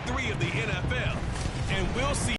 3 of the NFL. And we'll see.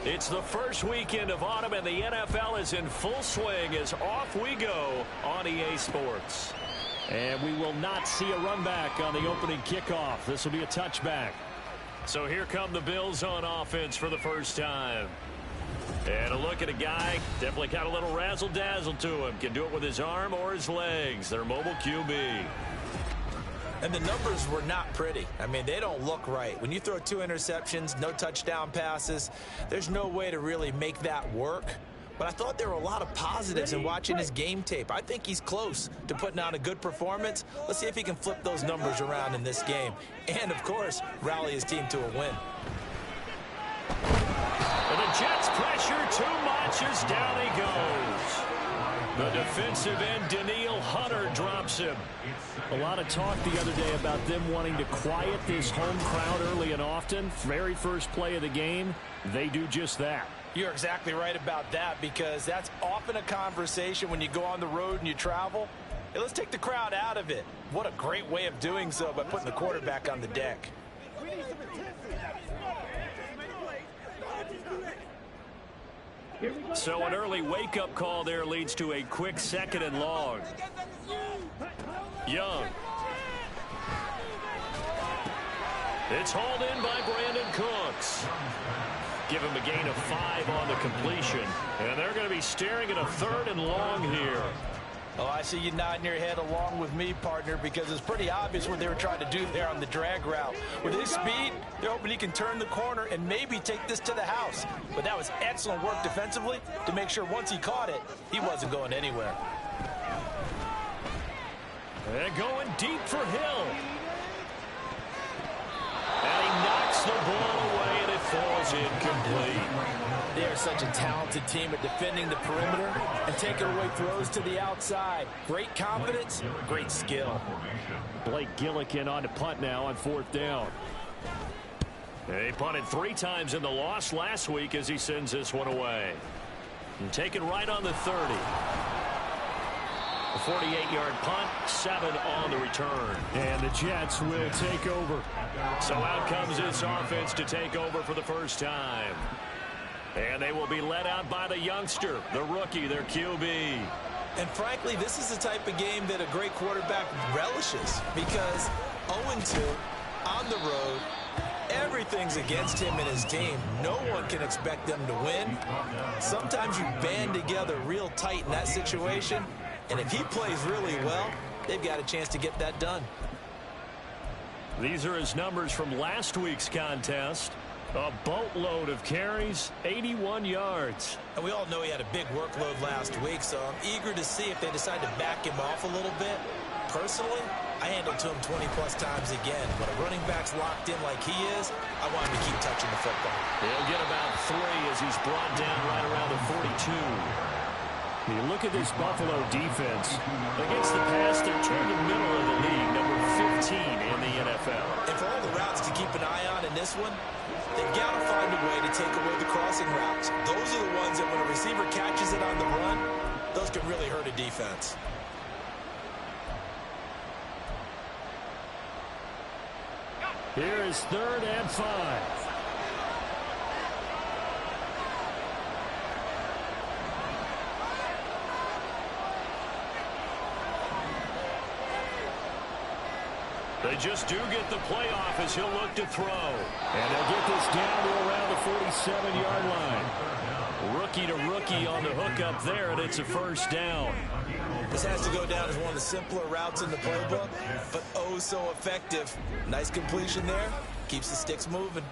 It's the first weekend of autumn, and the NFL is in full swing as off we go on EA Sports. And we will not see a run back on the opening kickoff. This will be a touchback. So here come the Bills on offense for the first time. And a look at a guy, definitely got a little razzle-dazzle to him. Can do it with his arm or his legs. Their mobile QB. And the numbers were not pretty. I mean, they don't look right. When you throw 2 interceptions, no touchdown passes, there's no way to really make that work. But I thought there were a lot of positives in watching his game tape. I think he's close to putting on a good performance. Let's see if he can flip those numbers around in this game. And, of course, rally his team to a win. And the Jets pressure too much as down he goes. The defensive end, Daniil Hunter, drops him. A lot of talk the other day about them wanting to quiet this home crowd early and often. Very first play of the game, they do just that. You're exactly right about that, because that's often a conversation when you go on the road and you travel. Hey, let's take the crowd out of it. What a great way of doing so by putting the quarterback on the deck. So an early wake-up call there leads to a quick 2nd and long. Young. It's hauled in by Brandon Cooks. Give him a gain of 5 on the completion. And they're going to be staring at a 3rd and long here. Oh, I see you nodding your head along with me, partner, because it's pretty obvious what they were trying to do there on the drag route. With his speed, they're hoping he can turn the corner and maybe take this to the house. But that was excellent work defensively to make sure once he caught it, he wasn't going anywhere. And going deep for Hill. And he knocks the ball away, and it falls incomplete. They are such a talented team at defending the perimeter and taking away throws to the outside. Great confidence, great skill. Blake Gillikin on to punt now on 4th down. They punted 3 times in the loss last week as he sends this one away. And taken right on the 30. A 48-yard punt, 7 on the return. And the Jets will take over. So out comes this offense to take over for the first time. And they will be led out by the youngster, the rookie, their QB. And frankly, this is the type of game that a great quarterback relishes, because 0-2 on the road, everything's against him and his team. No one can expect them to win. Sometimes you band together real tight in that situation, and if he plays really well, they've got a chance to get that done. These are his numbers from last week's contest. A boatload of carries, 81 yards. And we all know he had a big workload last week, so I'm eager to see if they decide to back him off a little bit. Personally, I handle to him 20-plus times again. When a running back's locked in like he is, I want him to keep touching the football. He'll get about 3 as he's brought down right around the 42. You look at this Buffalo defense. Against the pass, they're toward the middle of the league, number 15 in the NFL. And for all the routes to keep an eye on in this one, they've got to find a way to take away the crossing routes. Those are the ones that when a receiver catches it on the run, those can really hurt a defense. Here is 3rd and 5. They just do get the play off as he'll look to throw. And they'll get this down to around the 47-yard line. Rookie to rookie on the hook up there, and it's a first down. This has to go down as one of the simpler routes in the playbook, but oh so effective. Nice completion there. Keeps the sticks moving.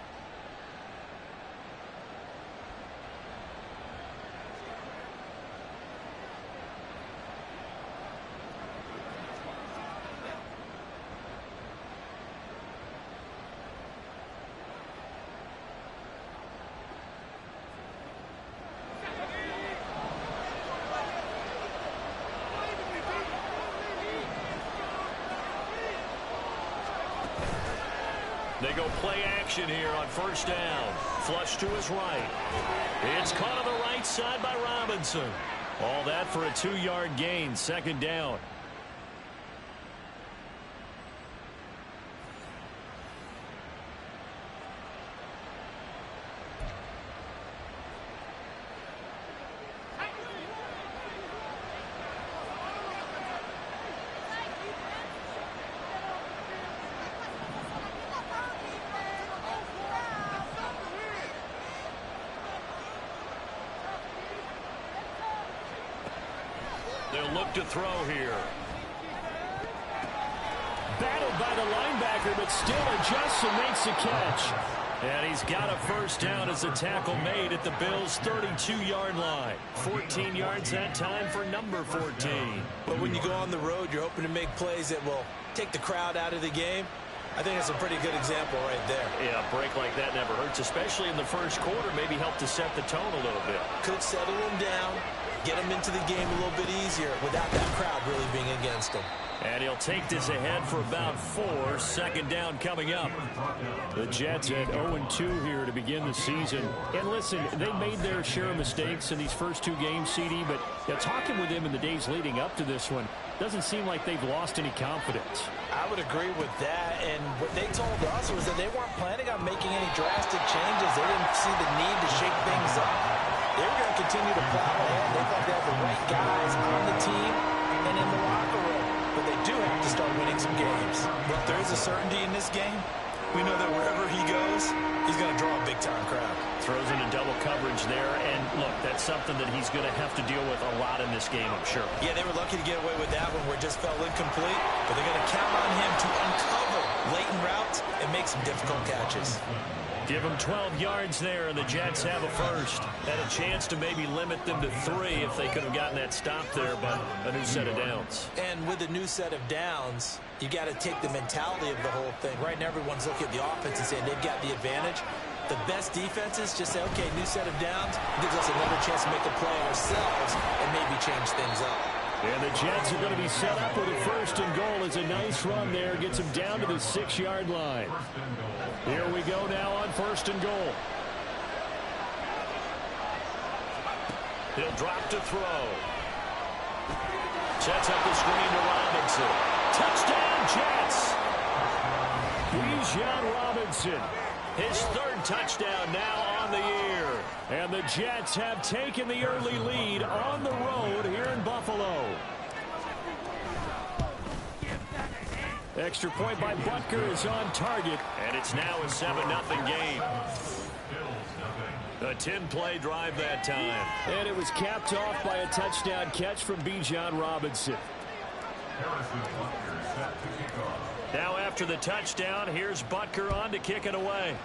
They go play action here on first down. Flush to his right. It's caught on the right side by Robinson. All that for a 2-yard gain, second down. They'll look to throw here. Battled by the linebacker, but still adjusts and makes the catch. And he's got a first down as the tackle made at the Bills' 32-yard line. 14 yards that time for number 14. But when you go on the road, you're hoping to make plays that will take the crowd out of the game. I think that's a pretty good example right there. Yeah, a break like that never hurts, especially in the first quarter. Maybe help to set the tone a little bit. Could settle him down, get him into the game a little bit easier without that crowd really being against him. And he'll take this ahead for about 4. Second down coming up. The Jets at 0-2 here to begin the season. And listen, they made their share of mistakes in these first 2 games, CD, but talking with them in the days leading up to this one, doesn't seem like they've lost any confidence. I would agree with that, and what they told us was that they weren't planning on making any drastic changes. They didn't see the need to shake things up. They were going to continue to plow ahead. They thought they had the right guys on the team and in the locker room. But they do have to start winning some games. Look, there is a certainty in this game. We know that wherever he goes, he's going to draw a big-time crowd. Throws into double coverage there, and look, that's something that he's going to have to deal with a lot in this game, I'm sure. Yeah, they were lucky to get away with that one where it just fell incomplete, but they're going to count on him to uncover latent routes and make some difficult catches. Give them 12 yards there, and the Jets have a first. Had a chance to maybe limit them to 3 if they could have gotten that stop there, but a new set of downs. And with a new set of downs, you got to take the mentality of the whole thing. Right now, everyone's looking at the offense and saying they've got the advantage. The best defenses just say, okay, new set of downs, gives us another chance to make a play ourselves and maybe change things up. And the Jets are going to be set up with a first and goal as a nice run there. Gets them down to the 6-yard line. Here we go now on first and goal. He'll drop to throw. Sets up the screen to Robinson. Touchdown, Jets! Bijan Robinson. His 3rd touchdown now on the year. And the Jets have taken the early lead on the road here in Buffalo. Extra point by Butker is on target. And it's now a 7-0 game. A 10-play drive that time. And it was capped off by a touchdown catch from Bijan Robinson. Now after the touchdown, here's Butker on to kick it away.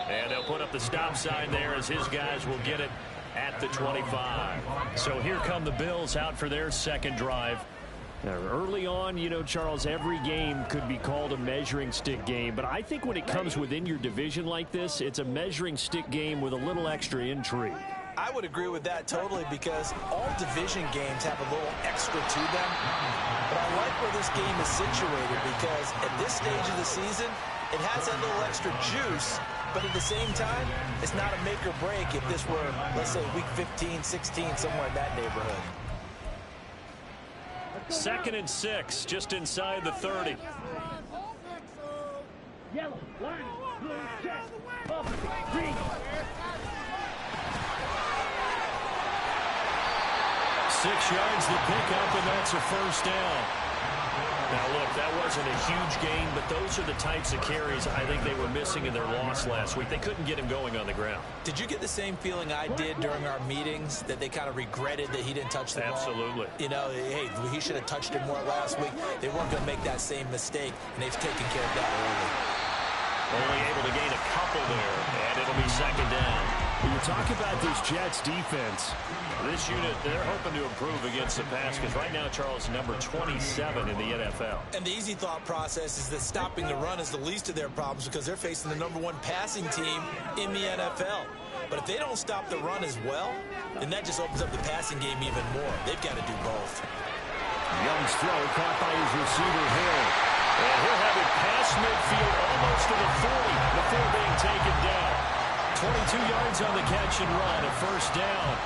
And they'll put up the stop sign there as his guys will get it at the 25. So here come the Bills out for their second drive. Now, early on, you know, Charles, every game could be called a measuring stick game. But I think when it comes within your division like this, it's a measuring stick game with a little extra intrigue. I would agree with that totally because all division games have a little extra to them. But I like where this game is situated because at this stage of the season, it has that little extra juice. But at the same time, it's not a make or break if this were, let's say, week 15, 16, somewhere in that neighborhood. 2nd and 6, just inside the 30. Yellow, line, blue, check, green. 6 yards the pickup, and that's a first down. Now, look, that wasn't a huge gain, but those are the types of carries I think they were missing in their loss last week. They couldn't get him going on the ground. Did you get the same feeling I did during our meetings, that they kind of regretted that he didn't touch the ball? Absolutely. You know, hey, he should have touched it more last week. They weren't going to make that same mistake, and they've taken care of that early. Only able to gain a couple there, and it'll be 2nd down. When you talk about this Jets defense, this unit, they're hoping to improve against the pass because right now, Charles, number 27 in the NFL. And the easy thought process is that stopping the run is the least of their problems because they're facing the #1 passing team in the NFL. But if they don't stop the run as well, then that just opens up the passing game even more. They've got to do both. Young's throw caught by his receiver, Hill. And he'll have it past midfield almost to the 40 before being taken down. 22 yards on the catch and run, a first down.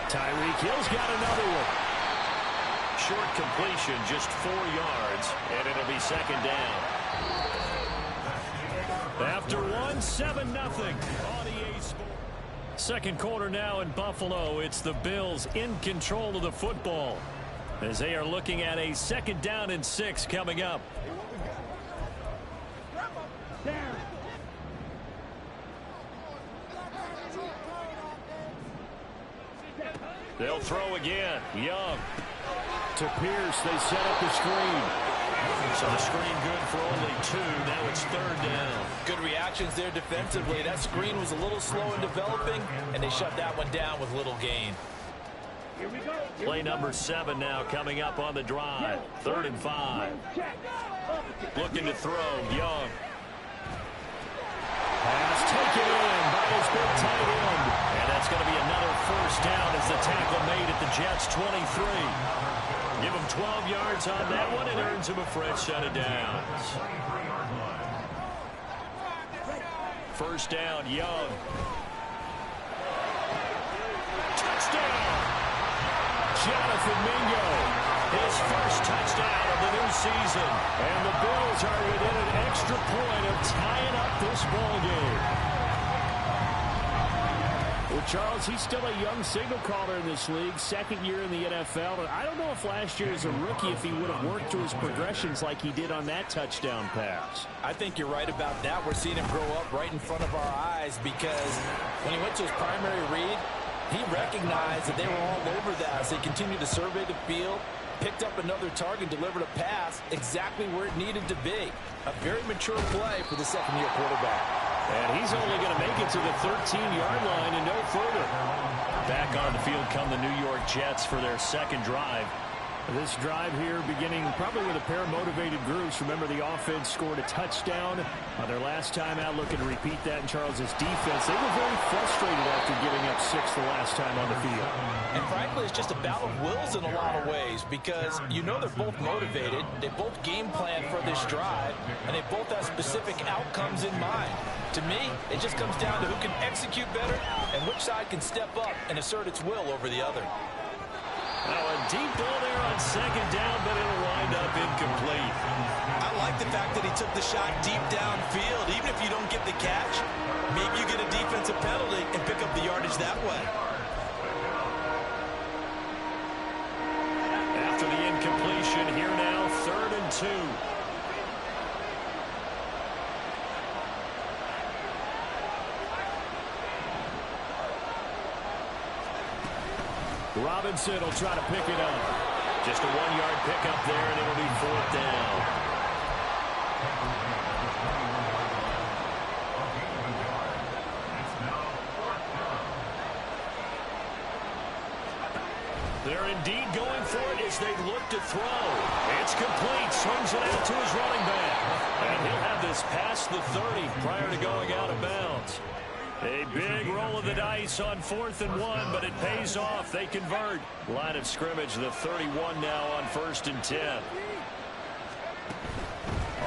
Tyreek Hill's got another one. Short completion, just 4 yards, and it'll be 2nd down. After 1, 7-0 on EA Sports. Second quarter now in Buffalo. It's the Bills in control of the football as they are looking at a 2nd down and 6 coming up. They'll throw again. Young. To Pierce, they set up the screen. So the screen good for only 2. Now it's 3rd down. Good reactions there defensively. That screen was a little slow in developing, and they shut that one down with little gain. Play number 7 now coming up on the drive. 3rd and 5. Looking to throw. Young. Pass taken in by his big tight end. And that's going to be another first down as the tackle made at the Jets' 23. Give him 12 yards on that one and earns him a fresh set of downs. First down, Young. Touchdown! Jonathan Mingo, his first touchdown of the new season. And the Bills are within an extra point of tying up this ball game. Well, Charles, he's still a young signal caller in this league, 2nd year in the NFL. And I don't know if last year as a rookie, if he would have worked through his progressions like he did on that touchdown pass. I think you're right about that. We're seeing him grow up right in front of our eyes because when he went to his primary read, he recognized that they were all over that as they continued to survey the field, picked up another target, delivered a pass exactly where it needed to be. A very mature play for the second-year quarterback. And he's only going to make it to the 13-yard line and no further. Back on the field come the New York Jets for their second drive. This drive here beginning probably with a pair of motivated groups. Remember, the offense scored a touchdown on their last time out, looking to repeat that in Charles's defense. They were very frustrated after giving up 6 the last time on the field. And frankly, it's just a battle of wills in a lot of ways because you know they're both motivated, they both game plan for this drive, and they both have specific outcomes in mind. To me, it just comes down to who can execute better and which side can step up and assert its will over the other. Now a deep ball there on 2nd down, but it'll wind up incomplete. I like the fact that he took the shot deep downfield. Even if you don't get the catch, maybe you get a defensive penalty and pick up the yardage that way. After the incompletion, here now, 3rd and 2. Robinson will try to pick it up. Just a 1-yard pickup there, and it'll be 4th down. They're indeed going for it as they look to throw. It's complete. Swings it out to his running back. And he'll have this past the 30 prior to going out of bounds. A big roll of the dice on 4th and 1, but it pays off. They convert. Line of scrimmage, the 31 now on 1st and 10.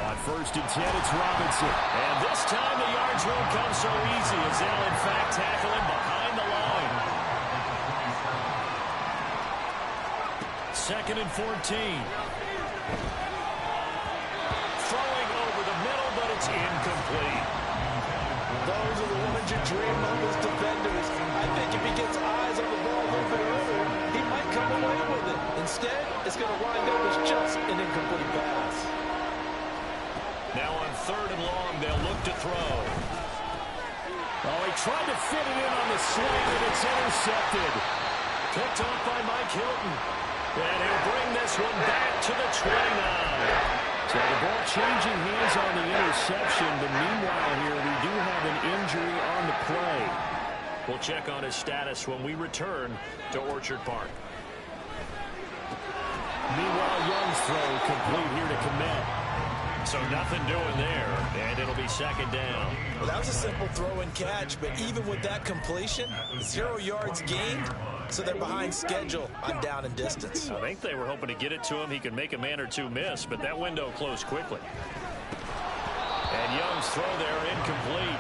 On 1st and 10, it's Robinson. And this time the yards won't come so easy as they'll in fact tackle him behind the line. 2nd and 14. Throwing over the middle, but it's incomplete. Those are the ones you dream of as defenders. I think if he gets eyes on the ball a little bit earlier, he might come away with it. Instead, it's going to wind up as just an incomplete pass. Now on 3rd and long, they'll look to throw. Oh, he tried to fit it in on the sling, and it's intercepted. Picked off by Mike Hilton. And he'll bring this one back to the 29. So the ball changing hands on the interception, but meanwhile here we do have an injury on the play. We'll check on his status when we return to Orchard Park. Meanwhile, Young's throw complete here to commit. So nothing doing there, and it'll be 2nd down. Well, that was a simple throw and catch, but even with that completion, 0 yards gained, so they're behind schedule on down and distance. I think they were hoping to get it to him. He could make a man or two miss, but that window closed quickly. And Young's throw there incomplete.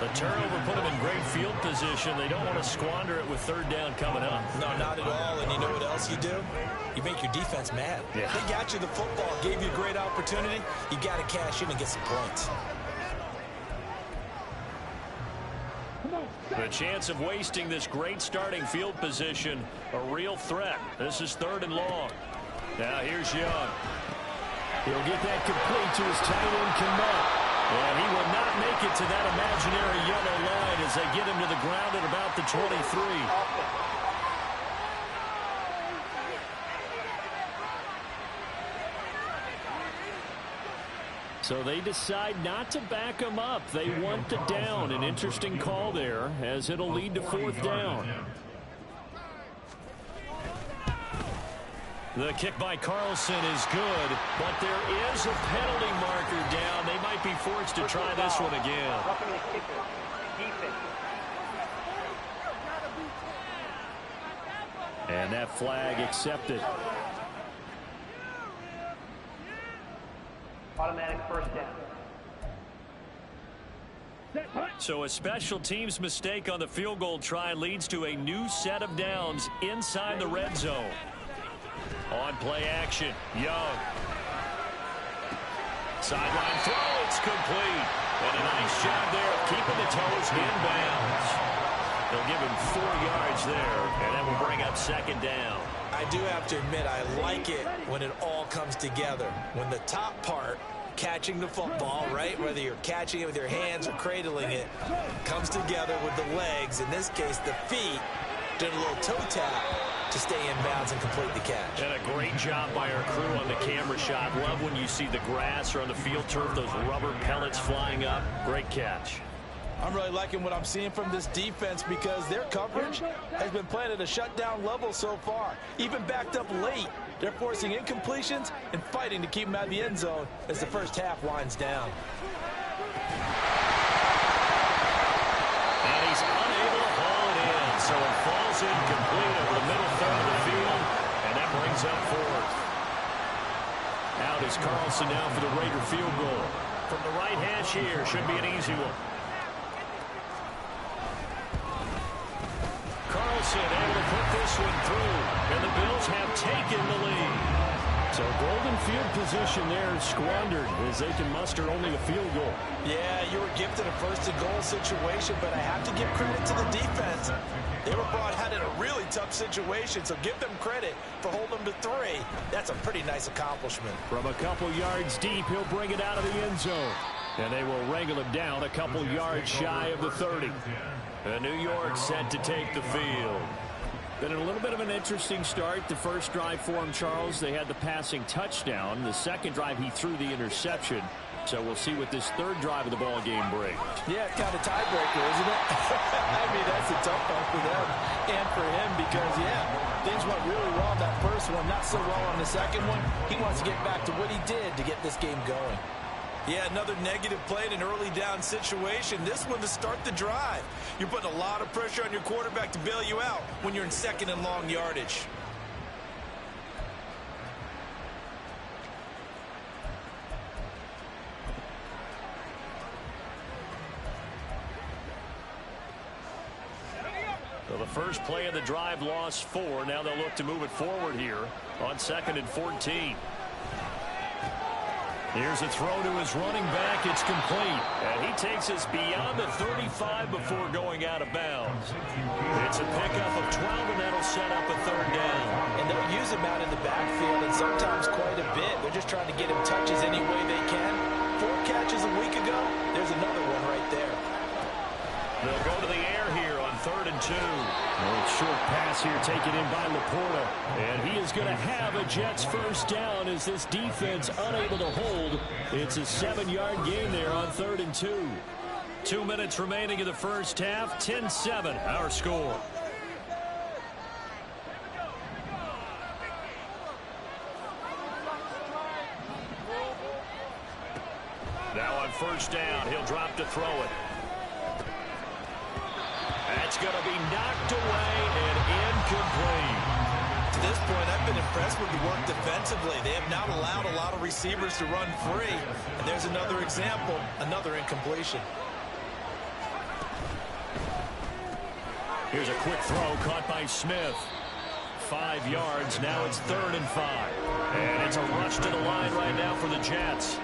The turnover put him in great field position. They don't want to squander it with 3rd down coming up. No, not at all. And you know what else you do? You make your defense mad. Yeah. They got you the football, gave you a great opportunity. You got to cash in and get some points. The chance of wasting this great starting field position, a real threat. This is 3rd and long. Now here's Young. He'll get that complete to his tight end, Kmet. And he will not make it to that imaginary yellow line as they get him to the ground at about the 23. So they decide not to back him up. They want the down. An interesting call there as it'll lead to 4th down. The kick by Carlson is good, but there is a penalty marker down. They might be forced to try this one again. And that flag accepted. Automatic 1st down. So a special teams mistake on the field goal try leads to a new set of downs inside the red zone. On play action, Young. Sideline throw, it's complete. And a nice job there of keeping the toes inbounds. They'll give him 4 yards there, and that will bring up 2nd down. I do have to admit, I like it when it all comes together. When the top part, catching the football, right, whether you're catching it with your hands or cradling it, comes together with the legs, in this case the feet, doing a little toe tap to stay in bounds and complete the catch. And a great job by our crew on the camera shot. Love when you see the grass or on the field turf, those rubber pellets flying up. Great catch. I'm really liking what I'm seeing from this defense because their coverage has been playing at a shutdown level so far. Even backed up late, they're forcing incompletions and fighting to keep them out of the end zone as the first half winds down. And he's unable to haul it in, so it falls incomplete over the middle third of the field, and that brings up 4th. Out is Carlson now for the Raider field goal. From the right hash here, should be an easy one. Carlson able to put this one through, and the Bills have taken the lead. So golden field position there squandered as they can muster only a field goal. Yeah, you were gifted a first-and-goal situation, but I have to give credit to the defense. They were brought out in a really tough situation, so give them credit for holding them to 3. That's a pretty nice accomplishment. From a couple yards deep, he'll bring it out of the end zone. And they will wrangle him down a couple yards shy of the 30. And New York set to take the field. Been a little bit of an interesting start. The first drive for him, Charles, they had the passing touchdown. The second drive, he threw the interception. So we'll see what this third drive of the ball game brings. Yeah, it's kind of tiebreaker, isn't it? I mean, that's a tough one for them and for him because, yeah, things went really well on that first one, not so well on the second one. He wants to get back to what he did to get this game going. Yeah, another negative play in an early down situation. This one to start the drive. You're putting a lot of pressure on your quarterback to bail you out when you're in second and long yardage. So the first play of the drive lost 4. Now they'll look to move it forward here on 2nd and 14. Here's a throw to his running back. It's complete. And he takes us beyond the 35 before going out of bounds. It's a pickup of 12, and that'll set up a third down. And they'll use him out in the backfield, and sometimes quite a bit. They're just trying to get him touches any way they can. 4 catches a week ago. There's another one right there. They'll go to the air here on 3rd and 2. A short pass here taken in by Laporta. And he is going to have a Jets first down as this defense unable to hold. It's a 7-yard gain there on 3rd and 2. 2 minutes remaining in the first half. 10-7 our score. Now on first down, he'll drop to throw it. That's going to be knocked away and incomplete. To this point, I've been impressed with the work defensively. They have not allowed a lot of receivers to run free. And there's another example, another incompletion. Here's a quick throw caught by Smith. 5 yards. Now it's 3rd and 5. And it's a rush to the line right now for the Jets.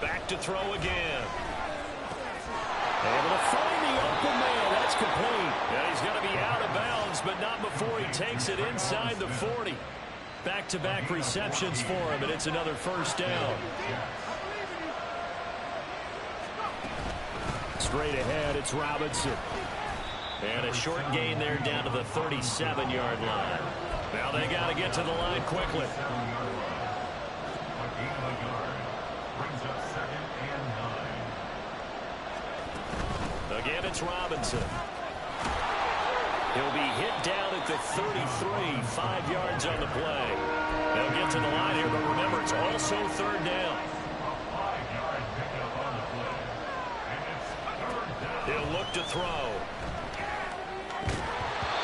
Back to throw again. Able to find the open man. That's complete. Yeah, he's going to be out of bounds, but not before he takes it inside the 40. Back-to-back receptions for him, and it's another first down. Straight ahead, it's Robinson. And a short gain there down to the 37-yard line. Now they got to get to the line quickly. Again, it's Robinson. He'll be hit down at the 33, 5 yards on the play. They'll get to the line here, but remember, it's also 3rd down. He'll look to throw.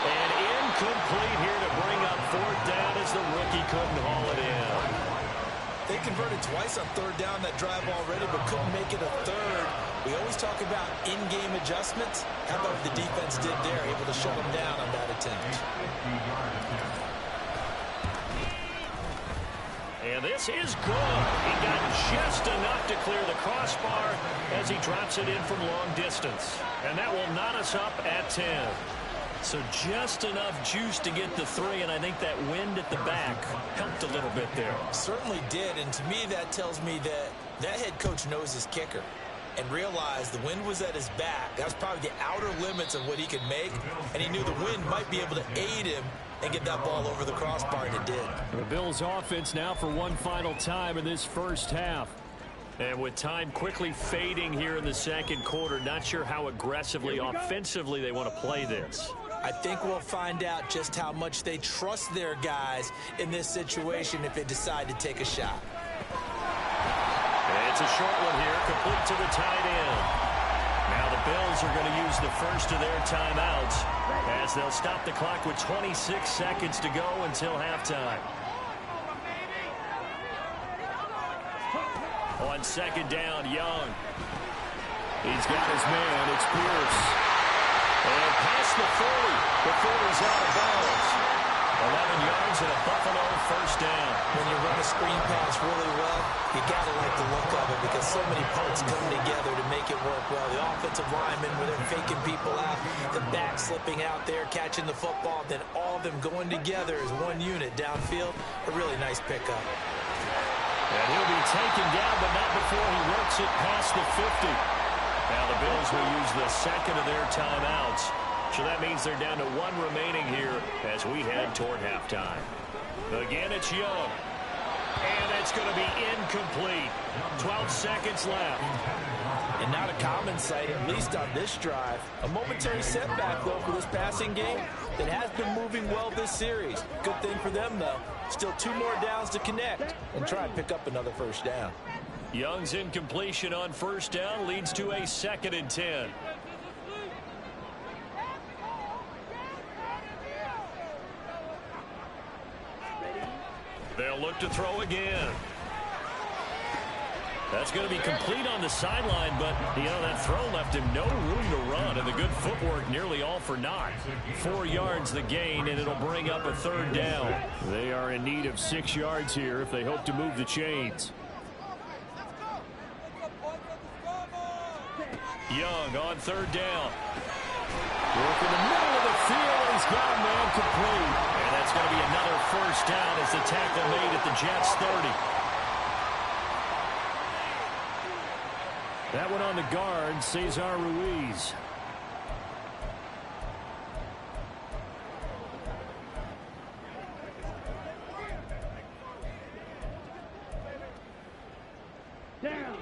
And incomplete here to bring up 4th down as the rookie couldn't haul it in. They converted twice on 3rd down that drive already, but couldn't make it a 3rd. We always talk about in-game adjustments. How about what the defense did there, able to shut them down on that attempt. And this is good. He got just enough to clear the crossbar as he drops it in from long distance. And that will knot us up at 10. So just enough juice to get the 3, and I think that wind at the back helped a little bit there. Certainly did, and to me that tells me that that head coach knows his kicker and realized the wind was at his back. That was probably the outer limits of what he could make, and he knew the wind might be able to aid him and get that ball over the crossbar, and it did. The Bills offense now for one final time in this first half. And with time quickly fading here in the second quarter, not sure how aggressively, offensively they want to play this. I think we'll find out just how much they trust their guys in this situation if they decide to take a shot. It's a short one here, complete to the tight end. Now the Bills are going to use the first of their timeouts as they'll stop the clock with 26 seconds to go until halftime. On 2nd down, Young. He's got his man. It's Pierce. And past the 40 before he's out of bounds. 11 yards and a Buffalo first down. When you run a screen pass really well, you got to like the look of it because so many parts come together to make it work well. The offensive linemen, where they're faking people out, the back slipping out there, catching the football, then all of them going together as one unit downfield. A really nice pickup. And he'll be taken down, but not before he works it past the 50. Now the Bills will use the second of their timeouts. So that means they're down to one remaining here as we head toward halftime. Again, it's Young. And it's going to be incomplete. 12 seconds left. And not a common sight, at least on this drive. A momentary setback, though, for this passing game that has been moving well this series. Good thing for them, though. Still 2 more downs to connect and try and pick up another first down. Young's incompletion on first down leads to a 2nd and 10. They'll look to throw again. That's going to be complete on the sideline, but, that throw left him no room to run, and the good footwork nearly all for naught. 4 yards the gain, and it'll bring up a 3rd down. They are in need of 6 yards here if they hope to move the chains. Young on 3rd down. Work in the middle of the field, and he's got a man complete. And that's going to be another first down as the tackle made at the Jets' 30. That one on the guard, Cesar Ruiz.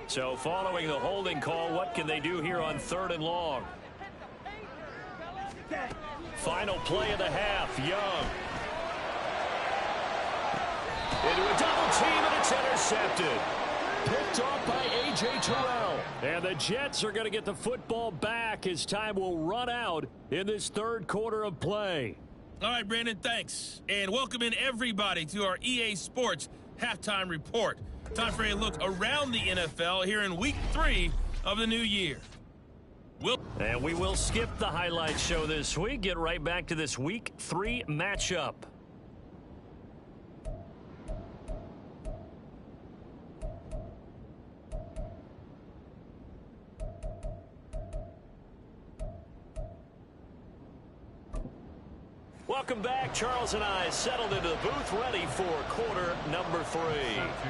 So following the holding call, what can they do here on 3rd and long? Final play of the half, Young. Into a double team, and it's intercepted. Picked off by A.J. Terrell. And the Jets are going to get the football back as time will run out in this 3rd quarter of play. All right, Brandon, thanks. And welcome in everybody to our EA Sports Halftime Report. Time for a look around the NFL here in Week 3 of the new year. And we will skip the highlight show this week. Get right back to this Week 3 matchup. Welcome back. Charles and I settled into the booth, ready for quarter number 3.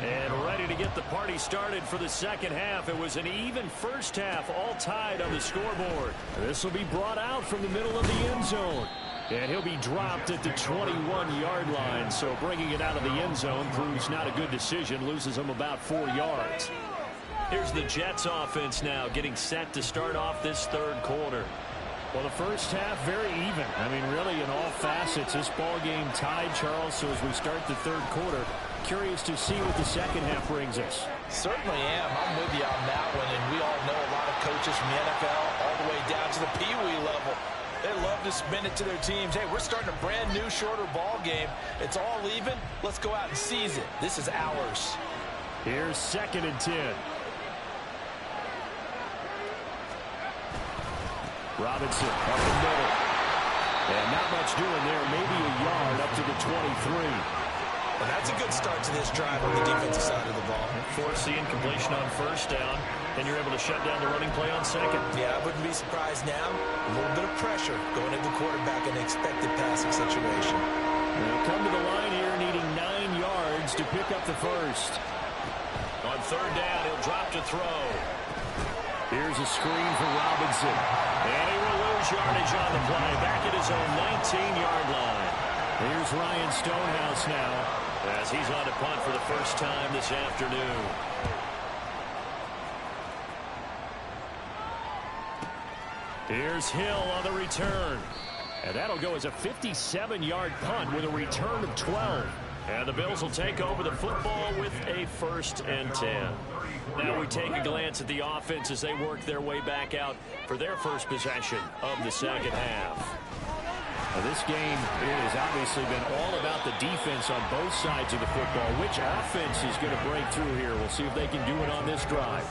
And ready to get the party started for the second half. It was an even first half, all tied on the scoreboard. This will be brought out from the middle of the end zone. And he'll be dropped at the 21-yard line. So bringing it out of the end zone proves not a good decision. Loses him about 4 yards. Here's the Jets offense now getting set to start off this 3rd quarter. Well, the first half, very even. I mean, really, in all facets, this ball game tied, Charles. So as we start the 3rd quarter, curious to see what the second half brings us. Certainly am. I'm with you on that one. And we all know a lot of coaches from the NFL all the way down to the Pee-wee level. They love to spin it to their teams. Hey, we're starting a brand new, shorter ball game. It's all even. Let's go out and seize it. This is ours. Here's 2nd and 10. Robinson up the middle. And not much doing there. Maybe a yard up to the 23. Well, that's a good start to this drive on the defensive side of the ball. Force the incompletion on first down, and you're able to shut down the running play on second. Yeah, I wouldn't be surprised now. A little bit of pressure going into the quarterback in an expected passing situation. They'll come to the line here needing 9 yards to pick up the first. On 3rd down, he'll drop to throw. Here's a screen for Robinson. And he will lose yardage on the play. Back at his own 19-yard line. Here's Ryan Stonehouse now, as he's on to punt for the first time this afternoon. Here's Hill on the return. And that'll go as a 57-yard punt with a return of 12. And the Bills will take over the football with a 1st and 10. Now we take a glance at the offense as they work their way back out for their first possession of the second half. Now this game has obviously been all about the defense on both sides of the football. Which offense is going to break through here? We'll see if they can do it on this drive.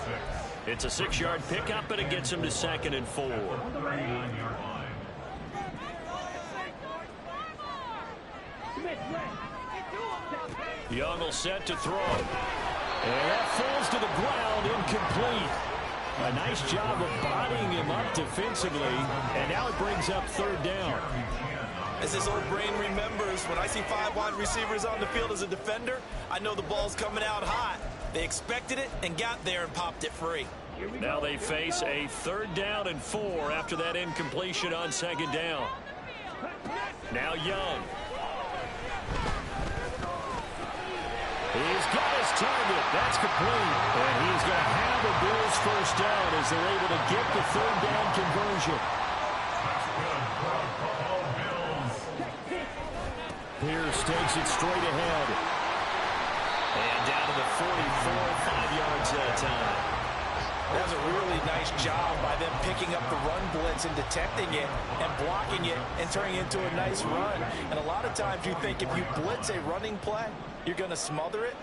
It's a 6-yard pickup, but it gets them to 2nd and 4. Young will set to throw. And that falls to the ground, incomplete. A nice job of bodying him up defensively, and now it brings up 3rd down. As this old brain remembers, when I see 5 wide receivers on the field as a defender, I know the ball's coming out hot. They expected it and got there and popped it free. Now they face a 3rd down and 4 after that incompletion on 2nd down. Now Young. He's got his target. That's complete. And he's going to have the Bills 1st down as they're able to get the 3rd down conversion. Pierce takes it straight ahead. And down to the 44, 5 yards that time. That was a really nice job by them picking up the run blitz and detecting it and blocking it and turning it into a nice run. And a lot of times you think if you blitz a running play, you're going to smother it.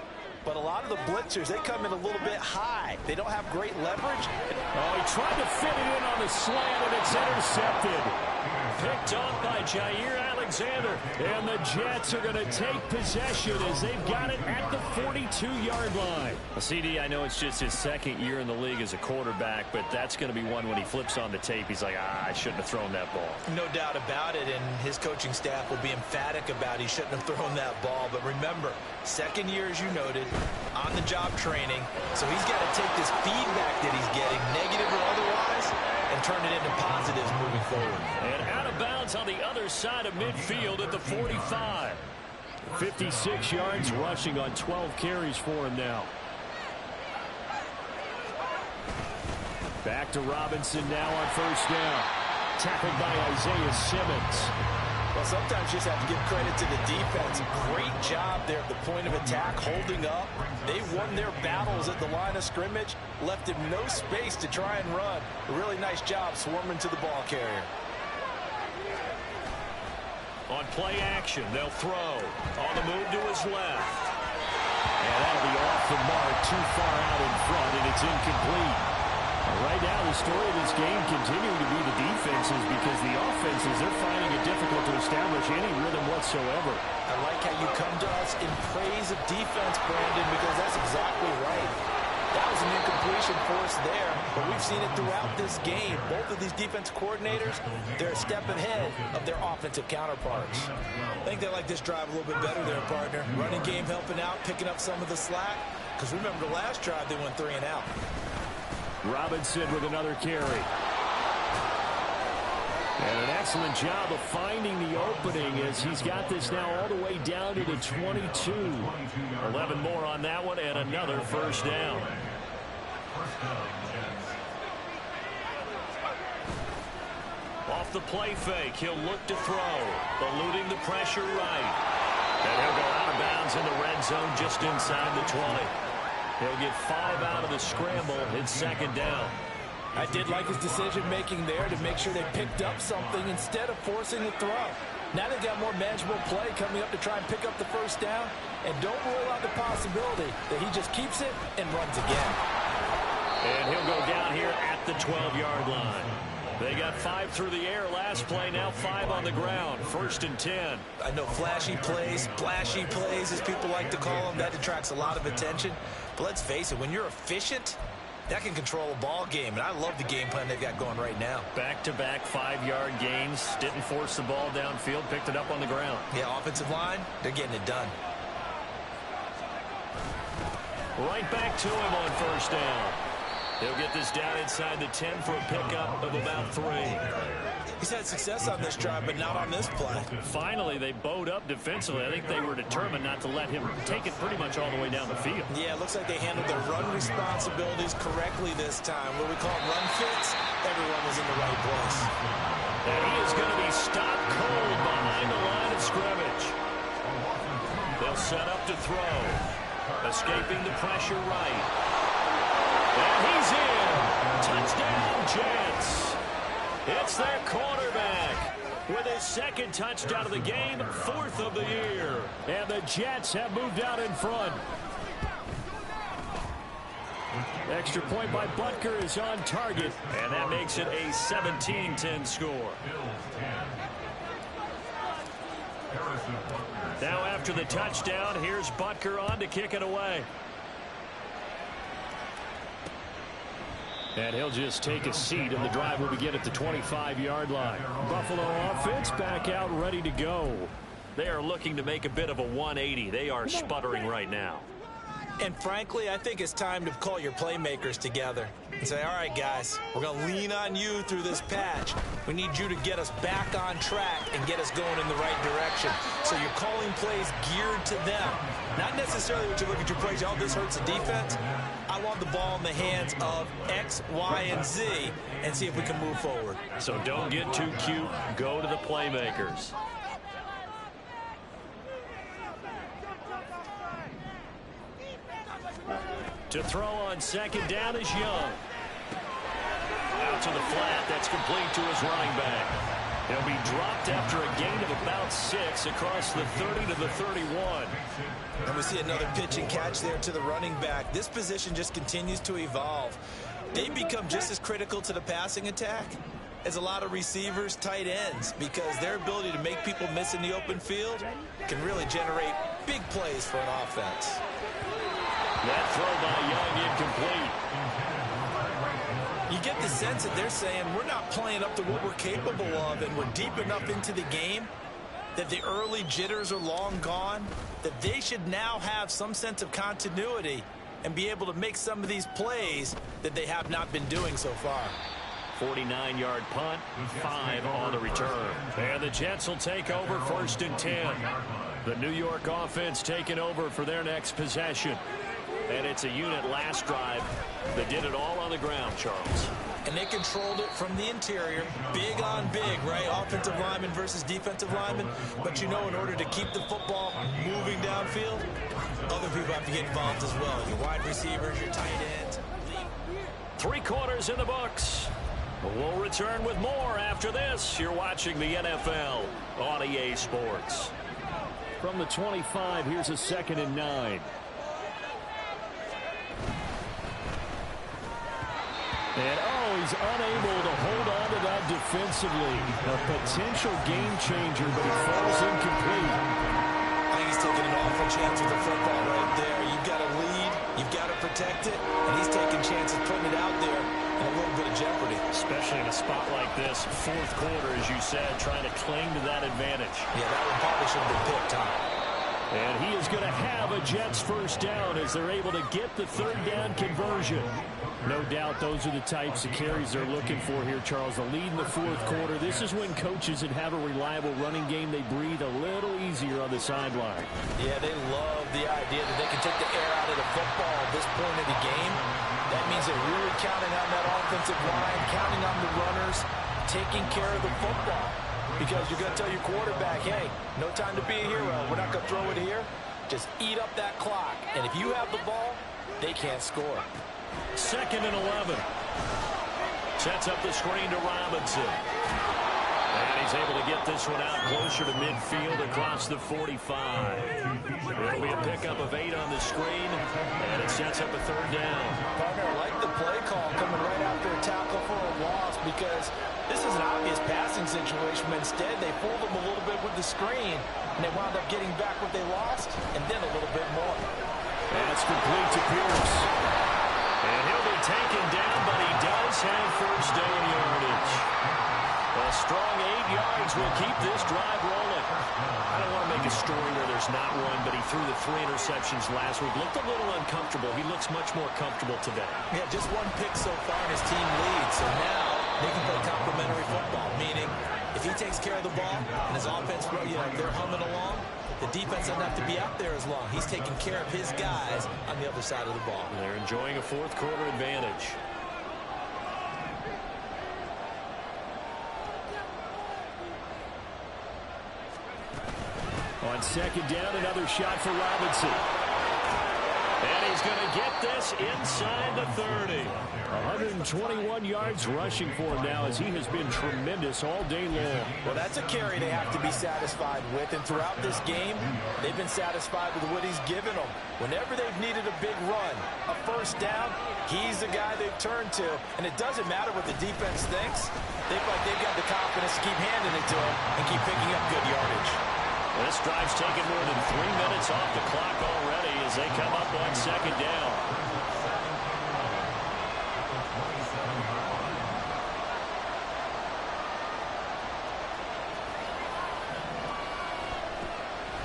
But a lot of the blitzers, they come in a little bit high. They don't have great leverage. Oh, he tried to fit it in on the slant, and it's intercepted. Picked off by Jair Alexander. And the Jets are going to take possession as they've got it at the 42-yard line. Well, CD, I know it's just his 2nd year in the league as a quarterback, but that's going to be one when he flips on the tape. He's like, I shouldn't have thrown that ball. No doubt about it, and his coaching staff will be emphatic about he shouldn't have thrown that ball. But remember, 2nd year, as you noted, on-the-job training. So he's got to take this feedback that he's getting, negative or otherwise, and turn it into positives moving forward. And out of bounds on the other side of midfield at the 45. 56 yards rushing on 12 carries for him now. Back to Robinson now on 1st down. Tackled by Isaiah Simmons. Well, sometimes you just have to give credit to the defense. Great job there at the point of attack, holding up. They won their battles at the line of scrimmage, left him no space to try and run. A really nice job swarming to the ball carrier. On play action, they'll throw. On the move to his left. And that'll be off the mark, too far out in front, and it's incomplete. Right now, the story of this game continuing to be the defenses because the offenses, they're finding it difficult to establish any rhythm whatsoever. I like how you come to us in praise of defense, Brandon, because that's exactly right. That was an incompletion for us there, but we've seen it throughout this game. Both of these defense coordinators, they're a step ahead of their offensive counterparts. I think they like this drive a little bit better there, partner. Running game helping out, picking up some of the slack, because remember the last drive they went 3 and out. Robinson with another carry. And an excellent job of finding the opening as he's got this now all the way down to the 22. 11 more on that one and another 1st down. Off the play fake, he'll look to throw. Eluding the pressure right. And he'll go out of bounds in the red zone just inside the 20. He'll get 5 out of the scramble. It's 2nd down. I did like his decision-making there to make sure they picked up something instead of forcing the throw. Now they've got more manageable play coming up to try and pick up the 1st down. And don't rule out the possibility that he just keeps it and runs again. And he'll go down here at the 12-yard line. They got 5 through the air last play, now 5 on the ground. 1st and 10. I know flashy plays, splashy plays, as people like to call them, that attracts a lot of attention. But let's face it, when you're efficient, that can control a ball game. And I love the game plan they've got going right now. Back-to-back 5-yard gains. Didn't force the ball downfield, picked it up on the ground. Yeah, offensive line, they're getting it done. Right back to him on 1st down. He'll get this down inside the 10 for a pickup of about 3. He's had success on this drive, but not on this play. Finally, they bowed up defensively. I think they were determined not to let him take it pretty much all the way down the field. Yeah, it looks like they handled their run responsibilities correctly this time. What we call run fits, everyone was in the right place. And he is going to be stopped cold behind the line of scrimmage. They'll set up to throw. Escaping the pressure right. And he's in. Touchdown, Jets. It's their quarterback with his 2nd touchdown of the game, 4th of the year. And the Jets have moved out in front. Extra point by Butker is on target, and that makes it a 17-10 score. Now after the touchdown, here's Butker on to kick it away. And he'll just take a seat, and the drive will begin at the 25-yard line. Buffalo offense back out, ready to go. They are looking to make a bit of a 180. They are sputtering right now. And frankly, I think it's time to call your playmakers together and say, all right, guys, we're going to lean on you through this patch. We need you to get us back on track and get us going in the right direction. So you're calling plays geared to them. Not necessarily what you look at your plays, oh, this hurts the defense. I want the ball in the hands of X, Y, and Z and see if we can move forward. So don't get too cute. Go to the playmakers. To throw on second down is Young. Out to the flat. That's complete to his running back. He'll be dropped after a gain of about 6 across the 30 to the 31. And we see another pitch and catch there to the running back. This position just continues to evolve. They become just as critical to the passing attack as a lot of receivers, tight ends, because their ability to make people miss in the open field can really generate big plays for an offense. That throw by Young incomplete. You get the sense that they're saying we're not playing up to what we're capable of, and we're deep enough into the game that the early jitters are long gone, that they should now have some sense of continuity and be able to make some of these plays that they have not been doing so far. 49-yard punt, 5 on the return. And the Jets will take over 1st and 10. The New York offense taking over for their next possession. And it's a unit last drive that did it all on the ground, Charles. And they controlled it from the interior. Big on big, right? Offensive lineman versus defensive lineman. But you know, in order to keep the football moving downfield, other people have to get involved as well. Your wide receivers, your tight ends. 3 quarters in the books. We'll return with more after this. You're watching the NFL on EA Sports. From the 25, here's a 2nd and 9. And, he's unable to hold on to that defensively. A potential game changer, but it falls incomplete. I think he's taking an awful chance with the football right there. You've got to lead, you've got to protect it, and he's taking chances putting it out there in a little bit of jeopardy. Especially in a spot like this, 4th quarter, as you said, trying to cling to that advantage. Yeah, that one probably should have been picked, Tom. And he is going to have a Jets 1st down as they're able to get the 3rd down conversion. No doubt those are the types of carries they're looking for here, Charles. The lead in the 4th quarter. This is when coaches that have a reliable running game, they breathe a little easier on the sideline. Yeah, they love the idea that they can take the air out of the football at this point of the game. That means they're really counting on that offensive line, counting on the runners, taking care of the football. Because you're going to tell your quarterback, hey, no time to be a hero. We're not going to throw it here. Just eat up that clock. And if you have the ball, they can't score. 2nd and 11. Sets up the screen to Robinson. And he's able to get this one out closer to midfield across the 45. It'll be a pickup of 8 on the screen, and it sets up a 3rd down. Partner, I like the play call coming right after a tackle for a loss, because this is an obvious passing situation, but instead they fooled them a little bit with the screen, and they wound up getting back what they lost, and then a little bit more. And it's complete to Pierce. And he'll be taken down, but he does have 1st down yardage. A strong 8 yards will keep this drive rolling. I don't want to make a story where there's not one, but he threw the 3 interceptions last week. Looked a little uncomfortable. He looks much more comfortable today. Yeah, just 1 pick so far, and his team leads. So now they can play complementary football, meaning if he takes care of the ball and his offense, they're humming along, the defense doesn't have to be out there as long. He's taking care of his guys on the other side of the ball. They're enjoying a 4th quarter advantage. On 2nd down, another shot for Robinson. And he's going to get this inside the 30. 121 yards rushing for him now, as he has been tremendous all day long. Well, that's a carry they have to be satisfied with, and throughout this game, they've been satisfied with what he's given them. Whenever they've needed a big run, a 1st down, he's the guy they've turned to, and it doesn't matter what the defense thinks. They feel like they've got the confidence to keep handing it to him and keep picking up good yardage. This drive's taken more than 3 minutes off the clock already as they come up on 2nd down.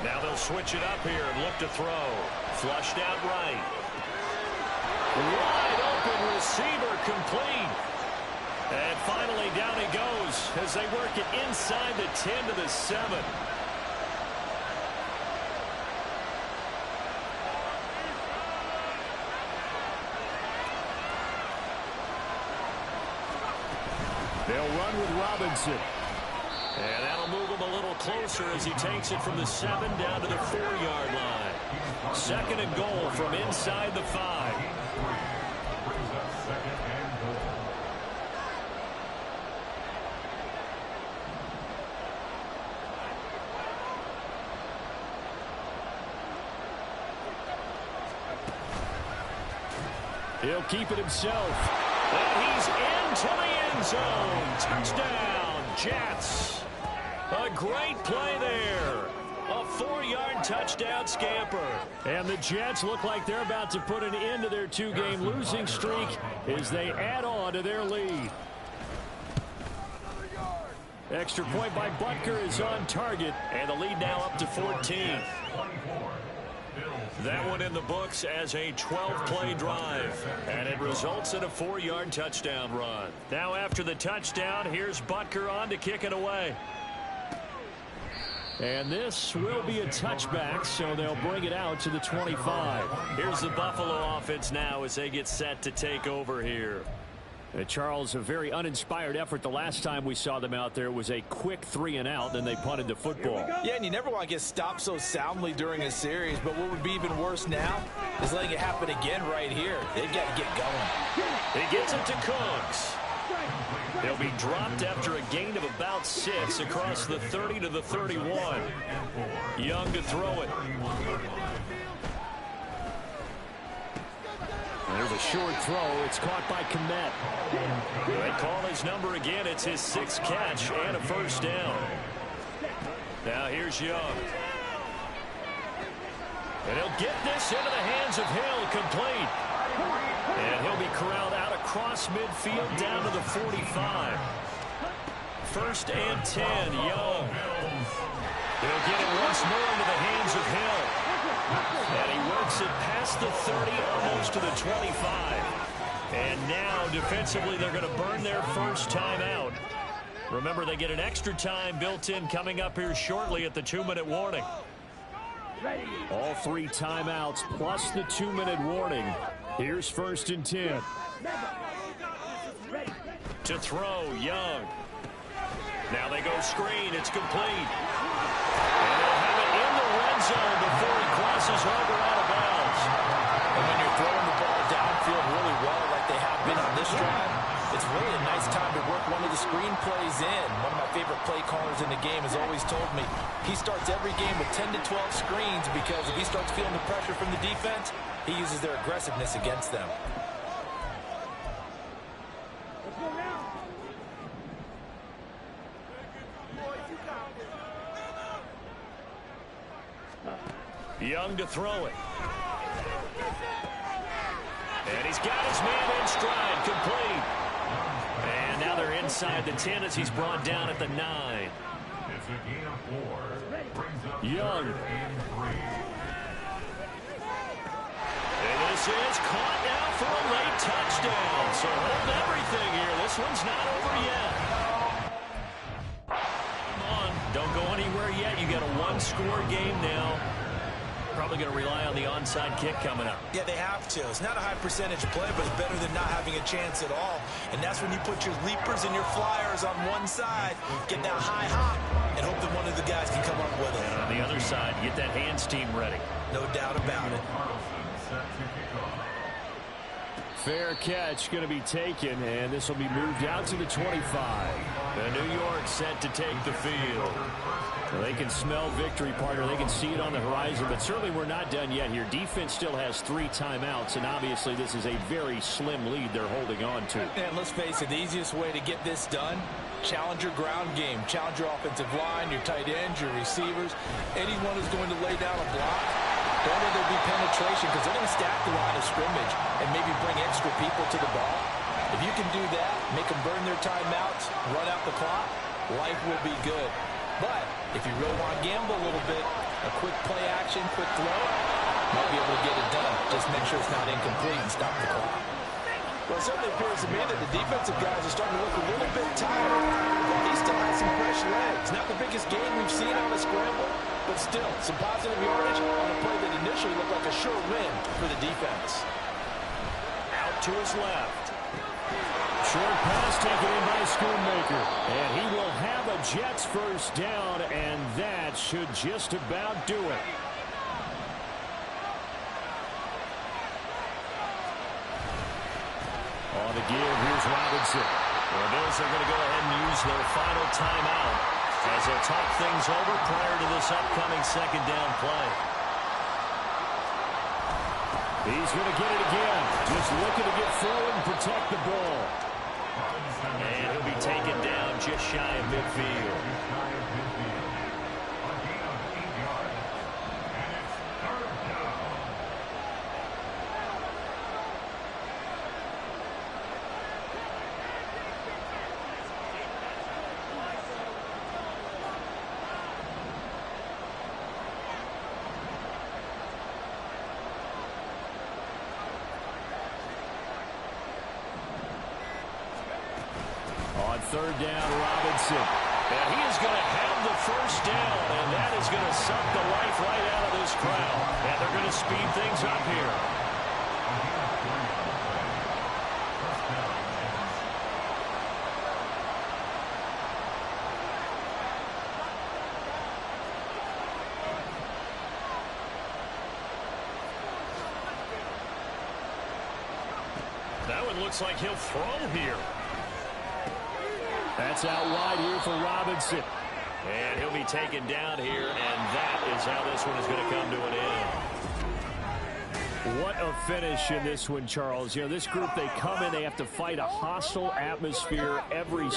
Now they'll switch it up here and look to throw. Flushed out right. Wide open receiver, complete. And finally down he goes as they work it inside the 10 to the 7. They'll run with Robinson. And that'll move him a little closer as he takes it from the 7 down to the 4-yard line. Second and goal from inside the 5. He'll keep it himself. And he's into the end zone. Touchdown, Jets. A great play there. A 4-yard touchdown scamper. And the Jets look like they're about to put an end to their 2-game losing streak as they add on to their lead. Extra point by Butker is on target, and the lead now up to 14. That one in the books as a 12-play drive, and it results in a 4-yard touchdown run. Now after the touchdown, here's Butker on to kick it away. And this will be a touchback, so they'll bring it out to the 25. Here's the Buffalo offense now as they get set to take over here. Charles, a very uninspired effort. The last time we saw them out there was a quick 3-and-out, then they punted the football. Yeah, and you never want to get stopped so soundly during a series, but what would be even worse now is letting it happen again right here. They got to get going. He gets it to Cooks. They'll be dropped after a gain of about 6 across the 30 to the 31. Young to throw it. There's a short throw. It's caught by Kmet. They call his number again. It's his 6th catch and a first down. Now here's Young. And he'll get this into the hands of Hill, complete. And he'll be corralled out across midfield down to the 45. First and 10, Young. He'll get it once more into the hands of Hill. And he works it past the 30, almost to the 25. And now, defensively, they're going to burn their first timeout. Remember, they get an extra time built in coming up here shortly at the 2-minute warning. All 3 timeouts plus the 2-minute warning. Here's first and 10. To throw, Young. Now they go screen. It's complete. And they'll have it in the red zone before he crosses over out of bounds. And when you're throwing the ball downfield really well like they have been on this drive, it's really a nice time to work one of the screen plays in. One of my favorite play callers in the game has always told me he starts every game with 10 to 12 screens because if he starts feeling the pressure from the defense, he uses their aggressiveness against them. Young to throw it. And he's got his man in stride, complete. And now they're inside the 10 as he's brought down at the 9. Young. And this is caught now for a late touchdown. So hold everything here. This one's not over yet. Come on, don't go anywhere yet. You got a 1-score game now. Probably going to rely on the onside kick coming up. Yeah, they have to. It's not a high percentage play, but it's better than not having a chance at all. And that's when you put your leapers and your flyers on one side, get that high hop, and hope that one of the guys can come up with it. And on the other side, get that hands team ready. No doubt about it. Fair catch going to be taken, and this will be moved out to the 25. And New York set to take the field. Well, they can smell victory, partner. They can see it on the horizon, but certainly we're not done yet here. Defense still has 3 timeouts, and obviously this is a very slim lead they're holding on to. And let's face it, the easiest way to get this done, challenge your ground game. Challenge your offensive line, your tight ends, your receivers. Anyone who's going to lay down a block, don't let there be penetration because they're going to stack the line of scrimmage and maybe bring extra people to the ball. If you can do that, make them burn their timeouts, run out the clock, life will be good. But if you really want to gamble a little bit, A quick play action, quick throw. Might be able to get it done. Just make sure it's not incomplete and stop the clock. Well, it certainly appears to me that the defensive guys are starting to look a little bit tired. But he still has some fresh legs. Not the biggest game we've seen on a scramble, but still some positive yardage on a play that initially looked like a sure win for the defense. Out to his left. Short pass taken in by Schoonmaker. And he will have a Jets first down, and that should just about do it. On the give, here's Robinson. The Bills are going to go ahead and use their final timeout as they talk things over prior to this upcoming second down play. He's going to get it again. Just looking to get forward and protect the ball. And he'll be taken down just shy of midfield. On third down, Robinson. And he is going to have the first down, and that is going to suck the life right out of this crowd. And they're going to speed things up here. That one looks like he'll throw here. That's out wide here for Robinson. And he'll be taken down here, and that is how this one is going to come to an end. What a finish in this one, Charles. You know, this group, they come in, they have to fight a hostile atmosphere every